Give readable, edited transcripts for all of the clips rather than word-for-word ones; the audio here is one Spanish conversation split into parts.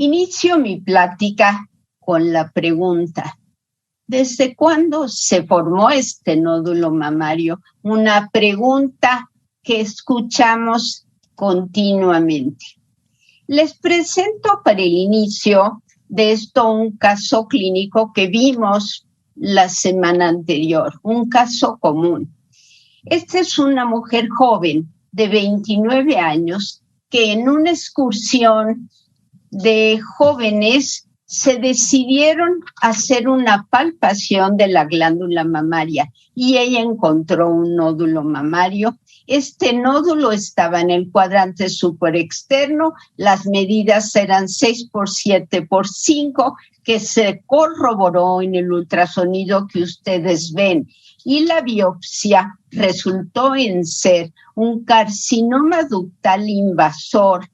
Inicio mi plática con la pregunta: ¿desde cuándo se formó este nódulo mamario? Una pregunta que escuchamos continuamente. Les presento para el inicio de esto un caso clínico que vimos la semana anterior, un caso común. Esta es una mujer joven de 29 años que en una excursión de jóvenes se decidieron hacer una palpación de la glándula mamaria y ella encontró un nódulo mamario. Este nódulo estaba en el cuadrante superexterno, las medidas eran 6x7x5, que se corroboró en el ultrasonido que ustedes ven, y la biopsia resultó en ser un carcinoma ductal invasor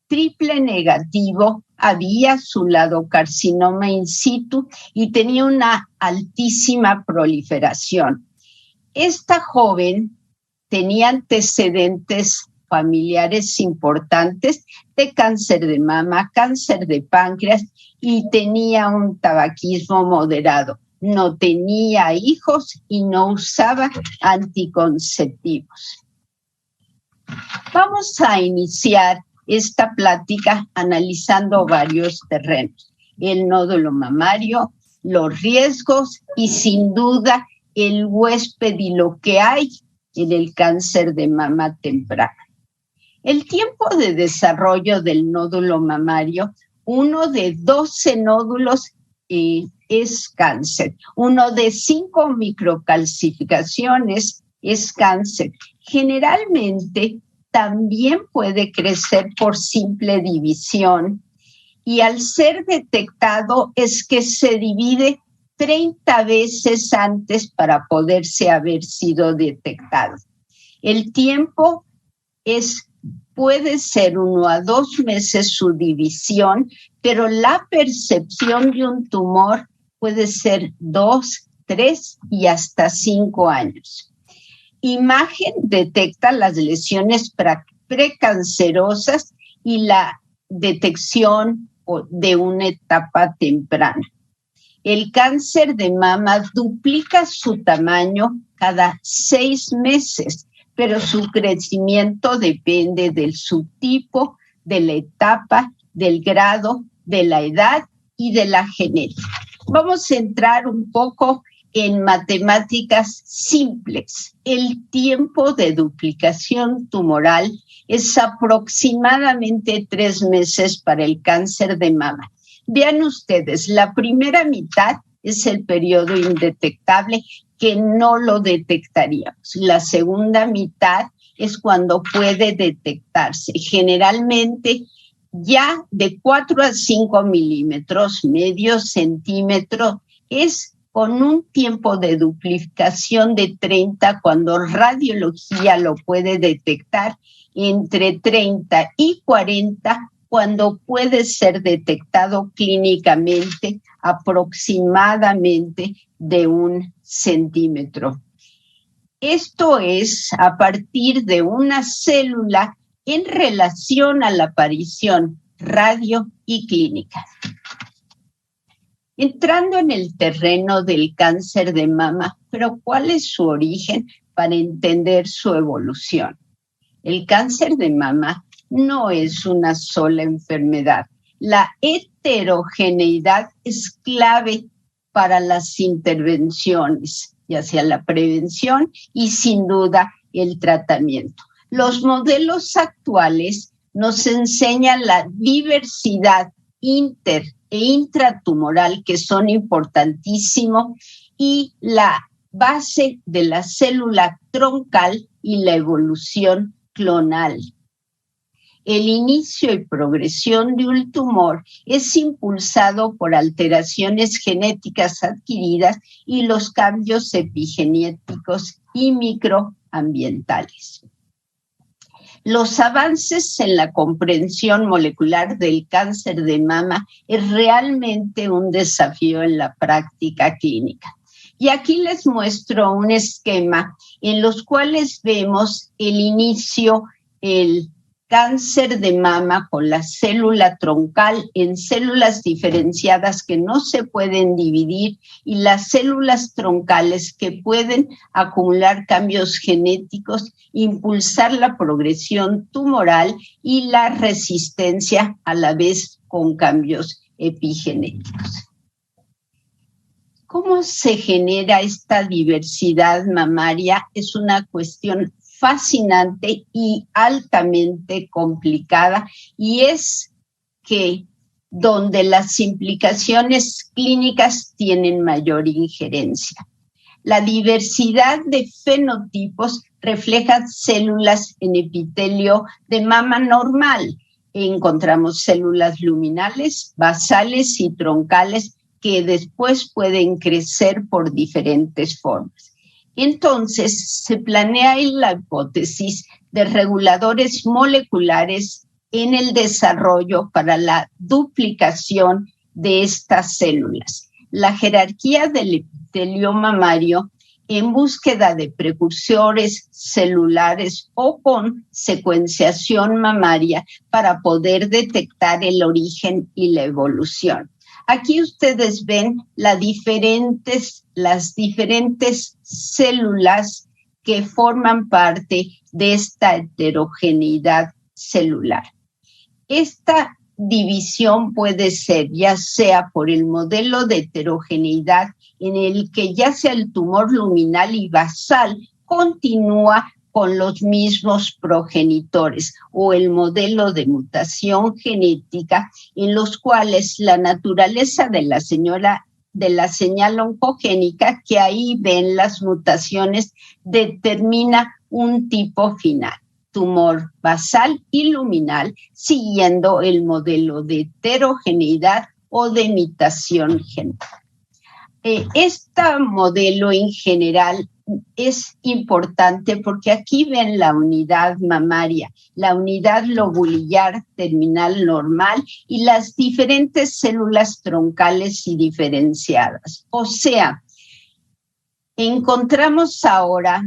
triple negativo. Había su lado carcinoma in situ y tenía una altísima proliferación. Esta joven tenía antecedentes familiares importantes de cáncer de mama, cáncer de páncreas y tenía un tabaquismo moderado. No tenía hijos y no usaba anticonceptivos. Vamos a iniciar esta plática analizando varios terrenos: el nódulo mamario, los riesgos y sin duda el huésped y lo que hay en el cáncer de mama temprano. El tiempo de desarrollo del nódulo mamario: uno de 12 nódulos es cáncer, uno de 5 microcalcificaciones es cáncer. Generalmente también puede crecer por simple división y al ser detectado es que se divide 30 veces antes para poderse haber sido detectado. El tiempo puede ser 1 a 2 meses su división, pero la percepción de un tumor puede ser 2, 3 y hasta 5 años. Imagen detecta las lesiones precancerosas y la detección de una etapa temprana. El cáncer de mama duplica su tamaño cada 6 meses, pero su crecimiento depende del subtipo, de la etapa, del grado, de la edad y de la genética. Vamos a entrar un poco en matemáticas simples. El tiempo de duplicación tumoral es aproximadamente 3 meses para el cáncer de mama. Vean ustedes, la primera mitad es el periodo indetectable, que no lo detectaríamos. La segunda mitad es cuando puede detectarse. Generalmente ya de 4 a 5 milímetros, medio centímetro, es con un tiempo de duplicación de 30, cuando radiología lo puede detectar, entre 30 y 40, cuando puede ser detectado clínicamente aproximadamente de 1 centímetro. Esto es a partir de una célula en relación a la aparición radio y clínica. Entrando en el terreno del cáncer de mama, pero ¿cuál es su origen para entender su evolución? El cáncer de mama no es una sola enfermedad. La heterogeneidad es clave para las intervenciones, ya sea la prevención y sin duda el tratamiento. Los modelos actuales nos enseñan la diversidad inter e intratumoral, que son importantísimos, y la base de la célula troncal y la evolución clonal. El inicio y progresión de un tumor es impulsado por alteraciones genéticas adquiridas y los cambios epigenéticos y microambientales. Los avances en la comprensión molecular del cáncer de mama es realmente un desafío en la práctica clínica. Y aquí les muestro un esquema en los cuales vemos el inicio, el cáncer de mama con la célula troncal en células diferenciadas que no se pueden dividir y las células troncales que pueden acumular cambios genéticos, impulsar la progresión tumoral y la resistencia a la vez con cambios epigenéticos. ¿Cómo se genera esta diversidad mamaria? Es una cuestión fascinante y altamente complicada, y es que donde las implicaciones clínicas tienen mayor injerencia. La diversidad de fenotipos refleja células en epitelio de mama normal. Encontramos células luminales, basales y troncales que después pueden crecer por diferentes formas. Entonces, se planea la hipótesis de reguladores moleculares en el desarrollo para la duplicación de estas células. La jerarquía del epitelio mamario en búsqueda de precursores celulares o con secuenciación mamaria para poder detectar el origen y la evolución. Aquí ustedes ven las diferentes células que forman parte de esta heterogeneidad celular. Esta división puede ser ya sea por el modelo de heterogeneidad en el que ya sea el tumor luminal y basal continúa con los mismos progenitores, o el modelo de mutación genética en los cuales la naturaleza de la señal oncogénica, que ahí ven las mutaciones, determina un tipo final, tumor basal y luminal, siguiendo el modelo de heterogeneidad o de mutación genética. Este modelo en general es importante porque aquí ven la unidad mamaria, la unidad lobulillar terminal normal y las diferentes células troncales y diferenciadas. O sea, encontramos ahora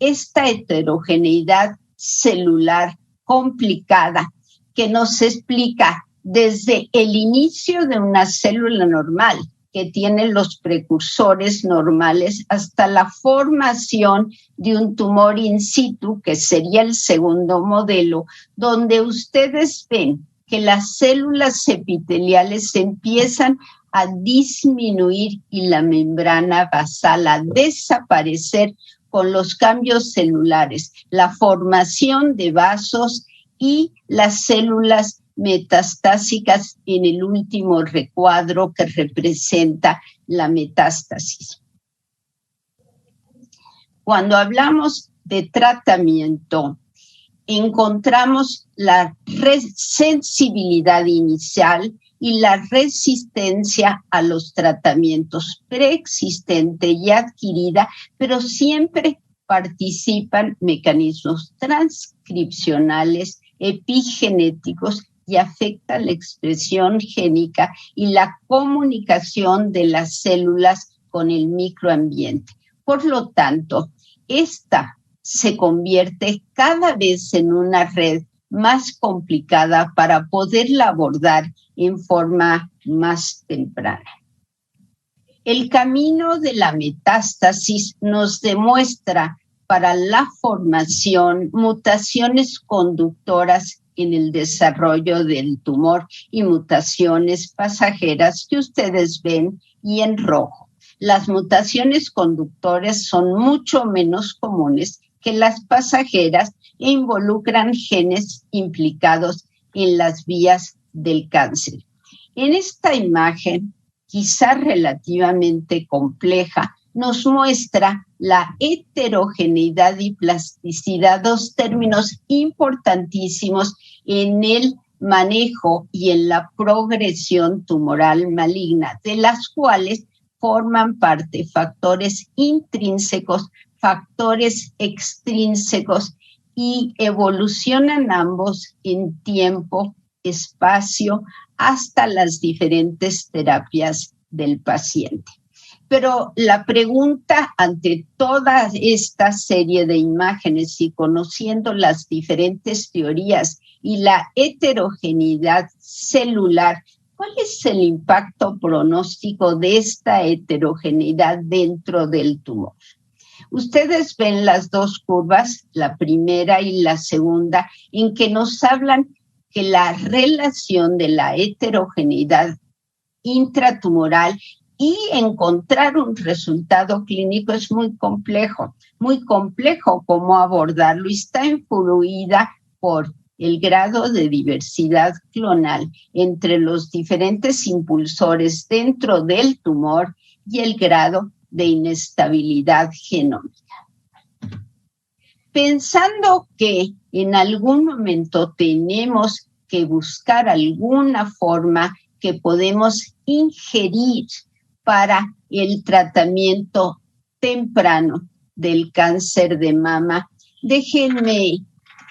esta heterogeneidad celular complicada que nos explica desde el inicio de una célula normal, que tiene los precursores normales, hasta la formación de un tumor in situ, que sería el segundo modelo, donde ustedes ven que las células epiteliales empiezan a disminuir y la membrana basal a desaparecer con los cambios celulares, la formación de vasos y las células metastásicas en el último recuadro que representa la metástasis. Cuando hablamos de tratamiento, encontramos la sensibilidad inicial y la resistencia a los tratamientos preexistente y adquirida, pero siempre participan mecanismos transcripcionales, epigenéticos, y afecta la expresión génica y la comunicación de las células con el microambiente. Por lo tanto, esta se convierte cada vez en una red más complicada para poderla abordar en forma más temprana. El camino de la metástasis nos demuestra para la formación mutaciones conductoras en el desarrollo del tumor y mutaciones pasajeras que ustedes ven y en rojo. Las mutaciones conductoras son mucho menos comunes que las pasajeras e involucran genes implicados en las vías del cáncer. En esta imagen, quizá relativamente compleja, nos muestra la heterogeneidad y plasticidad, dos términos importantísimos en el manejo y en la progresión tumoral maligna, de las cuales forman parte factores intrínsecos, factores extrínsecos y evolucionan ambos en tiempo, espacio, hasta las diferentes terapias del paciente. Pero la pregunta ante toda esta serie de imágenes y conociendo las diferentes teorías y la heterogeneidad celular, ¿cuál es el impacto pronóstico de esta heterogeneidad dentro del tumor? Ustedes ven las dos curvas, la primera y la segunda, en que nos hablan que la relación de la heterogeneidad intratumoral y encontrar un resultado clínico es muy complejo cómo abordarlo y está influida por el grado de diversidad clonal entre los diferentes impulsores dentro del tumor y el grado de inestabilidad genómica. Pensando que en algún momento tenemos que buscar alguna forma que podemos ingerir para el tratamiento temprano del cáncer de mama, déjenme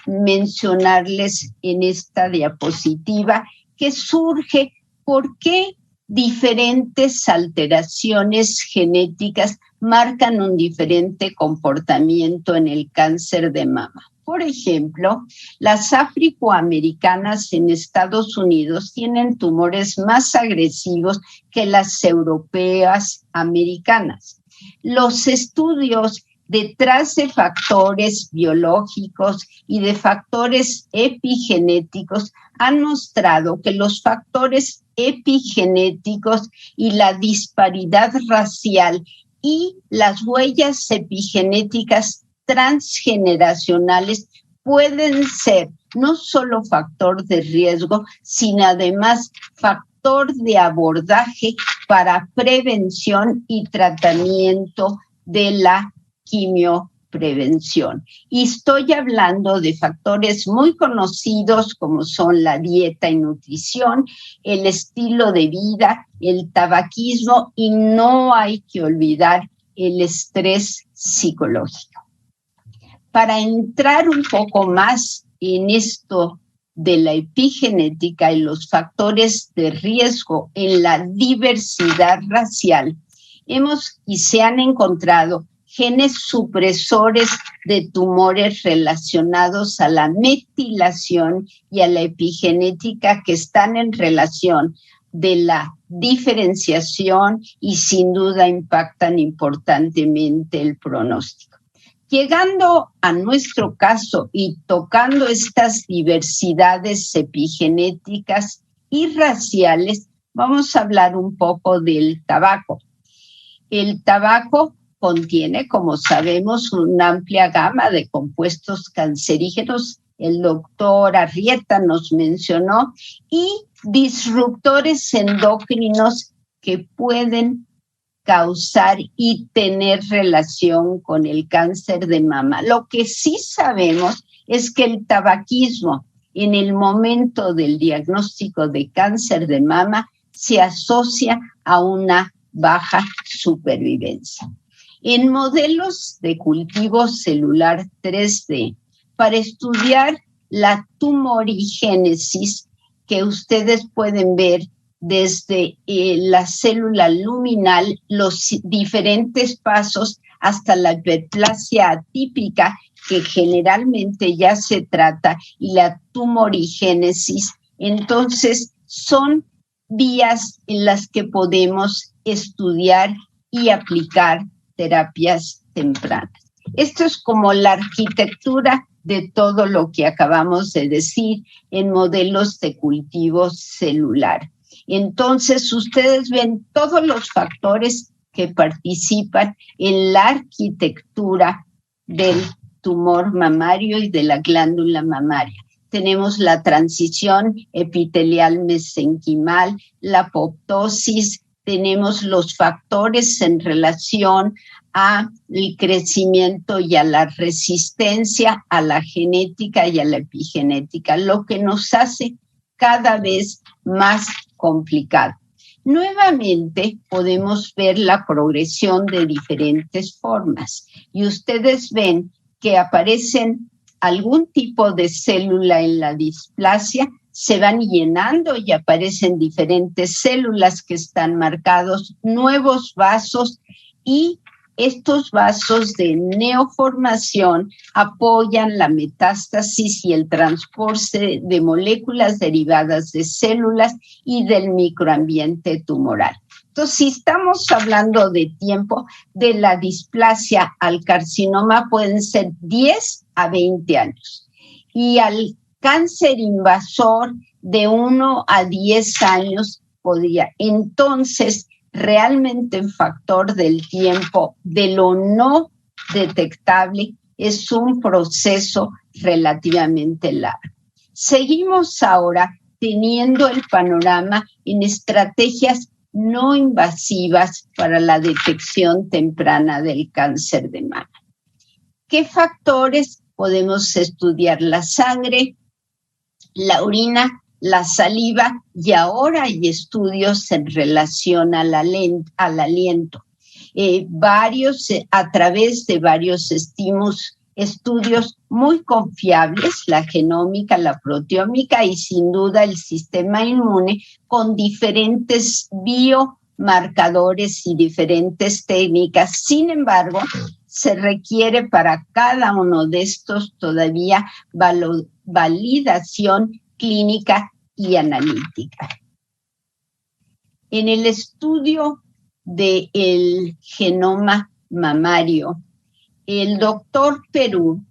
mencionarles en esta diapositiva que surge por qué diferentes alteraciones genéticas marcan un diferente comportamiento en el cáncer de mama. Por ejemplo, las afroamericanas en Estados Unidos tienen tumores más agresivos que las europeas americanas. Los estudios detrás de factores biológicos y de factores epigenéticos han mostrado que los factores epigenéticos y la disparidad racial y las huellas epigenéticas transgeneracionales pueden ser no solo factor de riesgo, sino además factor de abordaje para prevención y tratamiento de la quimioprevención. Y estoy hablando de factores muy conocidos como son la dieta y nutrición, el estilo de vida, el tabaquismo y no hay que olvidar el estrés psicológico. Para entrar un poco más en esto de la epigenética y los factores de riesgo en la diversidad racial, se han encontrado genes supresores de tumores relacionados a la metilación y a la epigenética que están en relación de la diferenciación y sin duda impactan importantemente el pronóstico. Llegando a nuestro caso y tocando estas diversidades epigenéticas y raciales, vamos a hablar un poco del tabaco. El tabaco contiene, como sabemos, una amplia gama de compuestos cancerígenos. El doctor Arrieta nos mencionó, y disruptores endocrinos que pueden causar y tener relación con el cáncer de mama. Lo que sí sabemos es que el tabaquismo en el momento del diagnóstico de cáncer de mama se asocia a una baja supervivencia. En modelos de cultivo celular 3D, para estudiar la tumorigénesis que ustedes pueden ver desde la célula luminal, los diferentes pasos hasta la hiperplasia atípica, que generalmente ya se trata, y la tumorigénesis. Entonces, son vías en las que podemos estudiar y aplicar terapias tempranas. Esto es como la arquitectura de todo lo que acabamos de decir en modelos de cultivo celular. Entonces, ustedes ven todos los factores que participan en la arquitectura del tumor mamario y de la glándula mamaria. Tenemos la transición epitelial mesenquimal, la apoptosis, tenemos los factores en relación al crecimiento y a la resistencia, a la genética y a la epigenética, lo que nos hace cada vez más complicado. Nuevamente podemos ver la progresión de diferentes formas y ustedes ven que aparecen algún tipo de célula en la displasia, se van llenando y aparecen diferentes células que están marcados, nuevos vasos y estos vasos de neoformación apoyan la metástasis y el transporte de moléculas derivadas de células y del microambiente tumoral. Entonces, si estamos hablando de tiempo, de la displasia al carcinoma pueden ser 10 a 20 años. Y al cáncer invasor de 1 a 10 años podría. Entonces, realmente el factor del tiempo de lo no detectable es un proceso relativamente largo. Seguimos ahora teniendo el panorama en estrategias no invasivas para la detección temprana del cáncer de mama. ¿Qué factores podemos estudiar? La sangre, la orina, la saliva, y ahora hay estudios en relación al aliento. A través de varios estudios muy confiables, la genómica, la proteómica y sin duda el sistema inmune con diferentes biomarcadores y diferentes técnicas. Sin embargo, se requiere para cada uno de estos todavía validación clínica y analítica. En el estudio del genoma mamario, el doctor Perú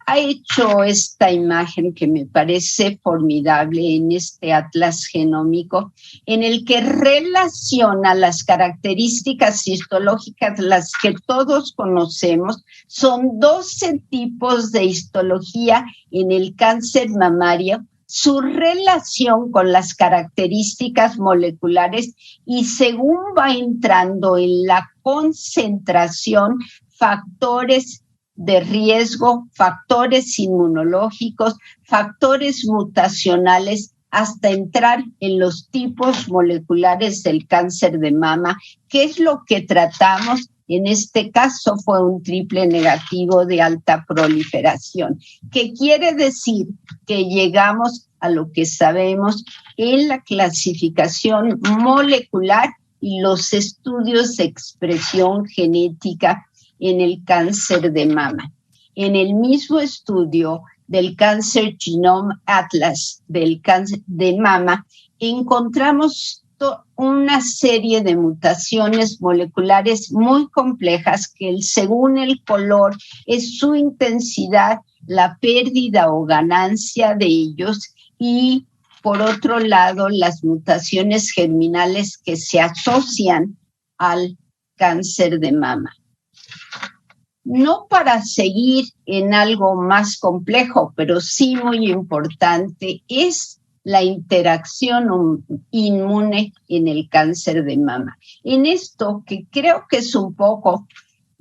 ha hecho esta imagen que me parece formidable en este atlas genómico, en el que relaciona las características histológicas, las que todos conocemos. Son 12 tipos de histología en el cáncer mamario, su relación con las características moleculares y según va entrando en la concentración, factores de riesgo, factores inmunológicos, factores mutacionales, hasta entrar en los tipos moleculares del cáncer de mama, que es lo que tratamos. En este caso fue un triple negativo de alta proliferación, que quiere decir que llegamos a lo que sabemos en la clasificación molecular y los estudios de expresión genética en el cáncer de mama. En el mismo estudio del Cancer Genome Atlas del cáncer de mama, encontramos una serie de mutaciones moleculares muy complejas que según el color es su intensidad, la pérdida o ganancia de ellos, y por otro lado las mutaciones germinales que se asocian al cáncer de mama. No para seguir en algo más complejo, pero sí muy importante, es la interacción inmune en el cáncer de mama. En esto, que creo que es un poco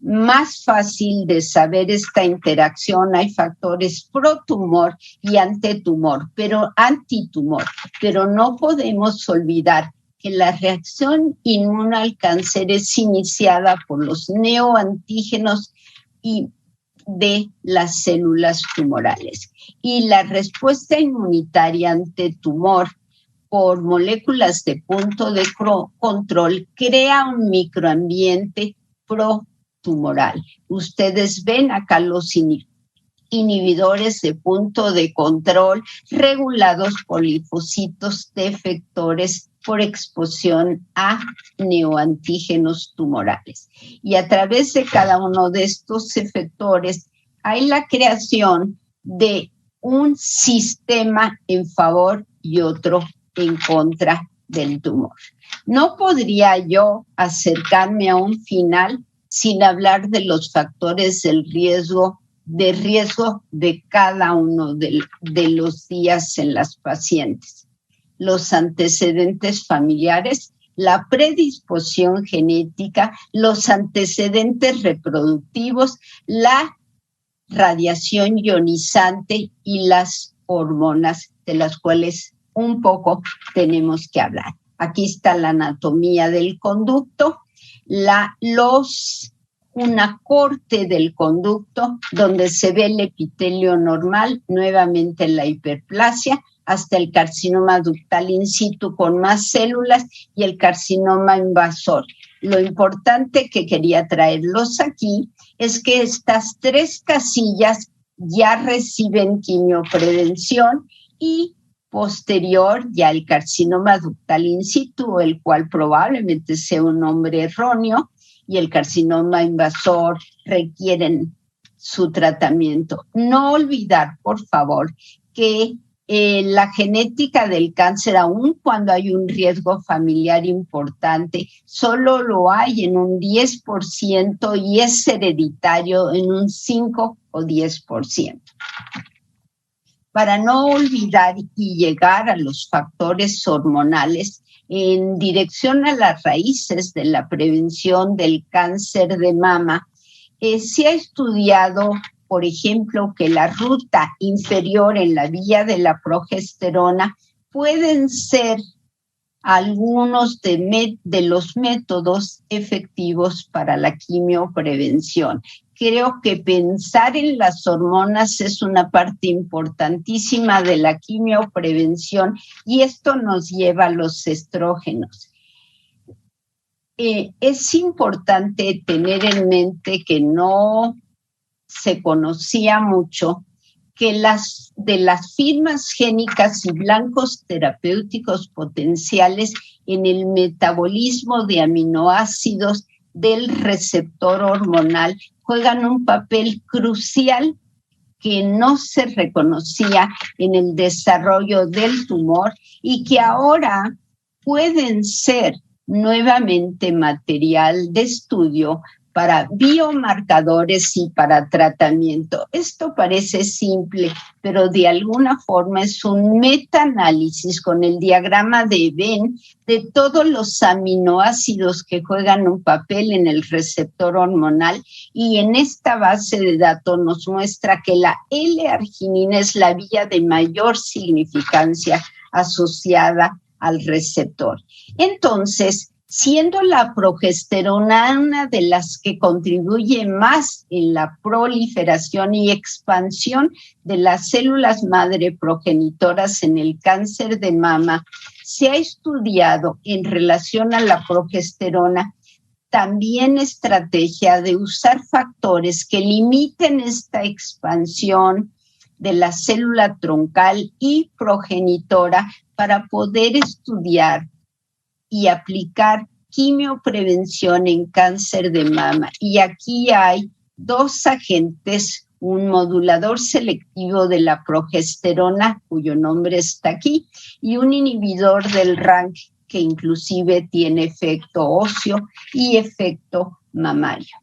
más fácil de saber esta interacción, hay factores pro-tumor y antitumor, pero no podemos olvidar que la reacción inmune al cáncer es iniciada por los neoantígenos y de las células tumorales. Y la respuesta inmunitaria ante tumor por moléculas de punto de control crea un microambiente protumoral. Ustedes ven acá los inhibidores de punto de control regulados por linfocitos efectores por exposición a neoantígenos tumorales. Y a través de cada uno de estos efectores hay la creación de un sistema en favor y otro en contra del tumor. No podría yo acercarme a un final sin hablar de los factores del riesgo de cada uno de los días en las pacientes. Los antecedentes familiares, la predisposición genética, los antecedentes reproductivos, la radiación ionizante y las hormonas, de las cuales un poco tenemos que hablar. Aquí está la anatomía del conducto, una corte del conducto donde se ve el epitelio normal, nuevamente la hiperplasia, hasta el carcinoma ductal in situ con más células y el carcinoma invasor. lo importante que quería traerlos aquí es que estas 3 casillas ya reciben quimioprevención y posterior ya el carcinoma ductal in situ, el cual probablemente sea un nombre erróneo, y el carcinoma invasor requieren su tratamiento. No olvidar, por favor, que la genética del cáncer, aun cuando hay un riesgo familiar importante, solo lo hay en un 10% y es hereditario en un 5 o 10%. Para no olvidar y llegar a los factores hormonales, en dirección a las raíces de la prevención del cáncer de mama, se ha estudiado, por ejemplo, que la ruta inferior en la vía de la progesterona pueden ser algunos de los métodos efectivos para la quimioprevención. Creo que pensar en las hormonas es una parte importantísima de la quimioprevención y esto nos lleva a los estrógenos. Es importante tener en mente que no se conocía mucho que de las firmas génicas y blancos terapéuticos potenciales en el metabolismo de aminoácidos del receptor hormonal juegan un papel crucial que no se reconocía en el desarrollo del tumor y que ahora pueden ser nuevamente material de estudio para biomarcadores y para tratamiento. Esto parece simple, pero de alguna forma es un metaanálisis con el diagrama de Venn de todos los aminoácidos que juegan un papel en el receptor hormonal, y en esta base de datos nos muestra que la L-arginina es la vía de mayor significancia asociada al receptor. Entonces, siendo la progesterona una de las que contribuye más en la proliferación y expansión de las células madre progenitoras en el cáncer de mama, se ha estudiado en relación a la progesterona también estrategia de usar factores que limiten esta expansión de la célula troncal y progenitora para poder estudiar y aplicar quimioprevención en cáncer de mama. Y aquí hay 2 agentes, un modulador selectivo de la progesterona, cuyo nombre está aquí, y un inhibidor del RANK, que inclusive tiene efecto óseo y efecto mamario.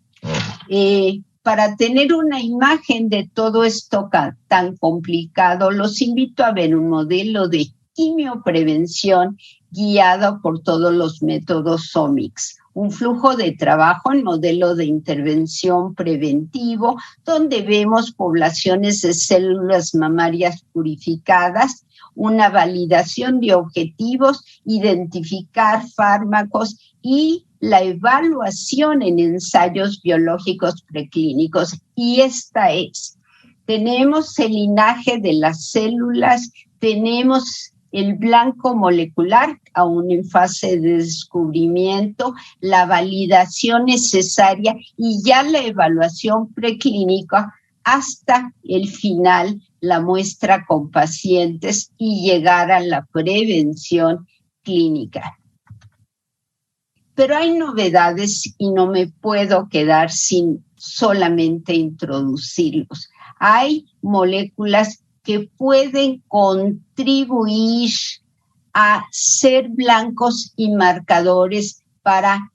Para tener una imagen de todo esto tan complicado, los invito a ver un modelo de quimioprevención guiado por todos los métodos Omics, un flujo de trabajo en modelo de intervención preventivo, donde vemos poblaciones de células mamarias purificadas, una validación de objetivos, identificar fármacos y la evaluación en ensayos biológicos preclínicos. Y esta es, tenemos el linaje de las células, tenemos el blanco molecular, aún en fase de descubrimiento, la validación necesaria y ya la evaluación preclínica hasta el final, la muestra con pacientes y llegar a la prevención clínica. Pero hay novedades y no me puedo quedar sin solamente introducirlos. Hay moléculas que pueden contribuir a ser blancos y marcadores para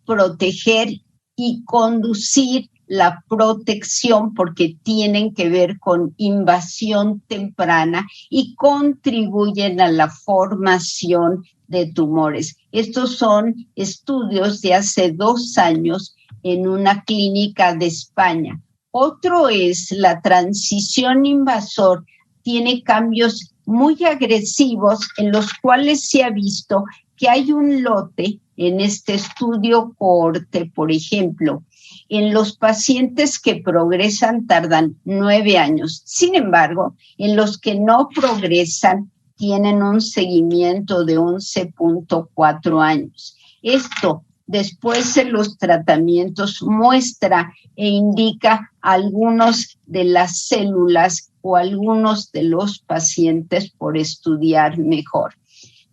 proteger y conducir la protección, porque tienen que ver con invasión temprana y contribuyen a la formación de tumores. Estos son estudios de hace 2 años en una clínica de España. Otro es la transición invasor, tiene cambios muy agresivos en los cuales se ha visto que hay un lote en este estudio cohorte, por ejemplo, en los pacientes que progresan tardan 9 años. Sin embargo, en los que no progresan tienen un seguimiento de 11.4 años. Esto después de los tratamientos muestra e indica algunos de las células o algunos de los pacientes por estudiar mejor.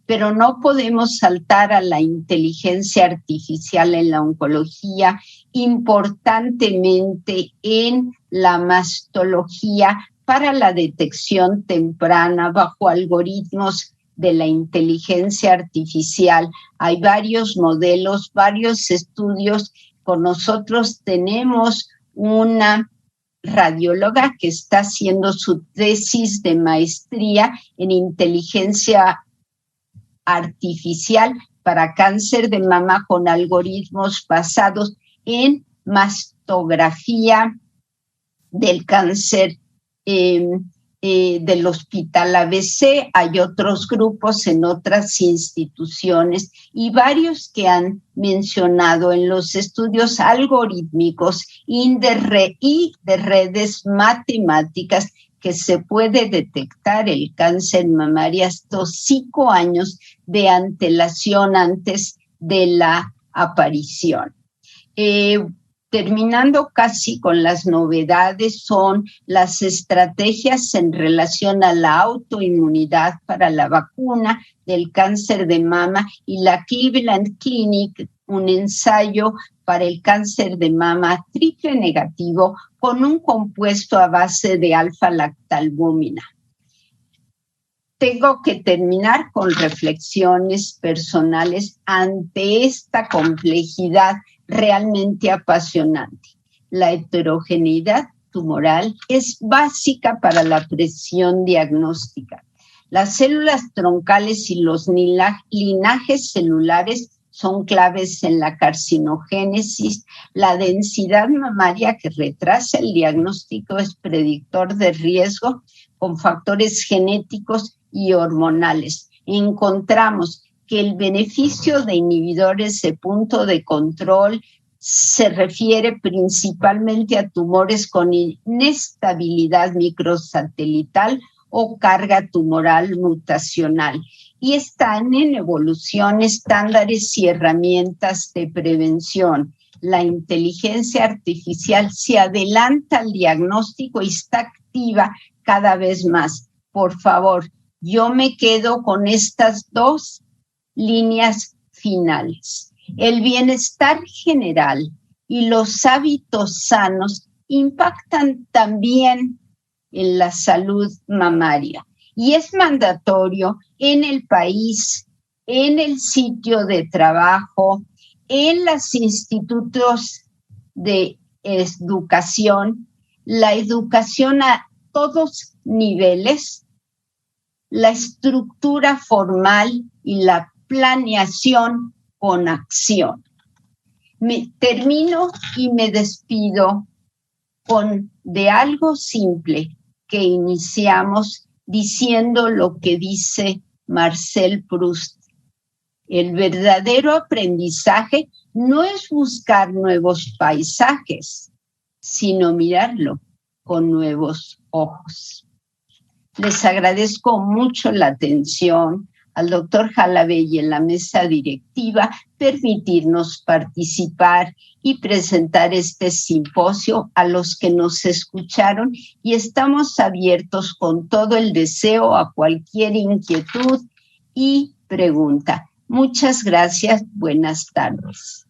Pero no podemos saltar a la inteligencia artificial en la oncología, importantemente en la mastología para la detección temprana bajo algoritmos de la inteligencia artificial. Hay varios modelos, varios estudios. Con nosotros tenemos una radióloga que está haciendo su tesis de maestría en inteligencia artificial para cáncer de mama con algoritmos basados en mastografía del cáncer del Hospital ABC. Hay otros grupos en otras instituciones y varios que han mencionado en los estudios algorítmicos y de redes matemáticas que se puede detectar el cáncer mamario hasta 5 años de antelación antes de la aparición. Terminando casi con las novedades, son las estrategias en relación a la autoinmunidad para la vacuna del cáncer de mama y la Cleveland Clinic, un ensayo para el cáncer de mama triple negativo con un compuesto a base de alfa-lactalbúmina. Tengo que terminar con reflexiones personales ante esta complejidad realmente apasionante. La heterogeneidad tumoral es básica para la precisión diagnóstica. Las células troncales y los linajes celulares son claves en la carcinogénesis. La densidad mamaria que retrasa el diagnóstico es predictor de riesgo con factores genéticos y hormonales. Encontramos que el beneficio de inhibidores de punto de control se refiere principalmente a tumores con inestabilidad microsatelital o carga tumoral mutacional y están en evolución estándares y herramientas de prevención. La inteligencia artificial se adelanta al diagnóstico y está activa cada vez más. Por favor, yo me quedo con estas 2 líneas finales. El bienestar general y los hábitos sanos impactan también en la salud mamaria y es mandatorio en el país, en el sitio de trabajo, en los institutos de educación, la educación a todos niveles, la estructura formal y la planeación con acción. Termino y me despido de algo simple que iniciamos diciendo lo que dice Marcel Proust. El verdadero aprendizaje no es buscar nuevos paisajes, sino mirarlo con nuevos ojos. Les agradezco mucho la atención al doctor Jalabey y en la mesa directiva permitirnos participar y presentar este simposio a los que nos escucharon y estamos abiertos con todo el deseo a cualquier inquietud y pregunta. Muchas gracias. Buenas tardes.